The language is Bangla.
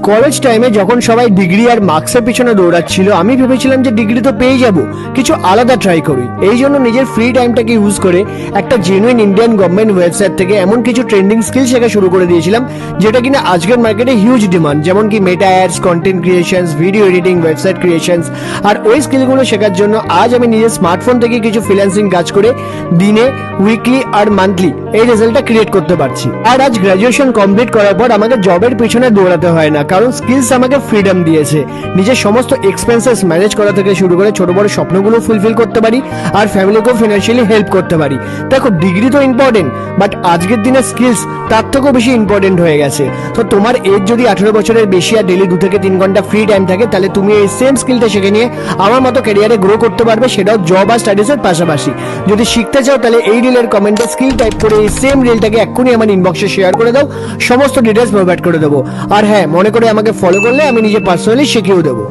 কলেজ টাইমে যখন সবাই ডিগ্রি আর মার্কসের পিছনে দৌড়াচ্ছিল, আমি ভেবেছিলাম যে ডিগ্রি তো পেয়ে যাব, কিছু আলাদা ট্রাই করি। এই জন্য নিজের ফ্রি টাইমটাকে ইউজ করে একটা জেনুইন ইন্ডিয়ান গভর্নমেন্ট ওয়েবসাইট থেকে এমন কিছু ট্রেন্ডিং স্কিল শেখা শুরু করে দিয়েছিলাম যেটা কিনা আজকের মার্কেটে হিউজ ডিমান্ড, যেমন কি Meta ads, content creations, video editing, website creations. আর ওই স্কিলগুলো শেখার জন্য আজ আমি নিজের স্মার্টফোন থেকে কিছু ফ্রিল্যান্সিং কাজ করে দিনে, উইকলি আর মান্থলি এই রেজাল্টটা ক্রিয়েট করতে পারছি। আর আজ গ্রাজুয়েশন কমপ্লিট করার পর আমাকে জবের পিছনে দৌড়াতে হয় না, কারণ স্কিলস আমাকে ফ্রিডম দিয়েছে। নিজের সমস্ত এক্সপেন্সেস ম্যানেজ করা থেকে শুরু করে ছোট বড় স্বপ্নগুলো ফুলফিল করতে পারি আর ফ্যামিলিকেও ফিনান্সিয়ালি হেল্প করতে পারি। দেখো, ডিগ্রি তো ইম্পর্টেন্ট, বাট আজকের দিনে স্কিলস তার থেকেও বেশি ইম্পর্টেন্ট হয়ে গেছে। তো তোমার এজ যদি 18 বছরের বেশি আর ডেলি 2 থেকে 3 ঘন্টা ফ্রি টাইম থাকে, তাহলে তুমি এই সেম স্কিলটা শিখে নিয়ে আমার মতো ক্যারিয়ারে গ্রো করতে পারবে, সেটাও জব আর স্টাডিজের পাশাপাশি। যদি শিখতে চাও তাহলে এই রিলের কমেন্টে স্কিল টাইপ করে এই সেম রিলটাকে এক্ষুনি আমার ইনবক্সে শেয়ার করে দাও, সমস্ত ডিটেলস প্রোভাইড করে দেবো। আর হ্যাঁ, মনে করে আমাকে ফলো করলে আমি নিজে পার্সোনালি শিখিয়েও দেবো।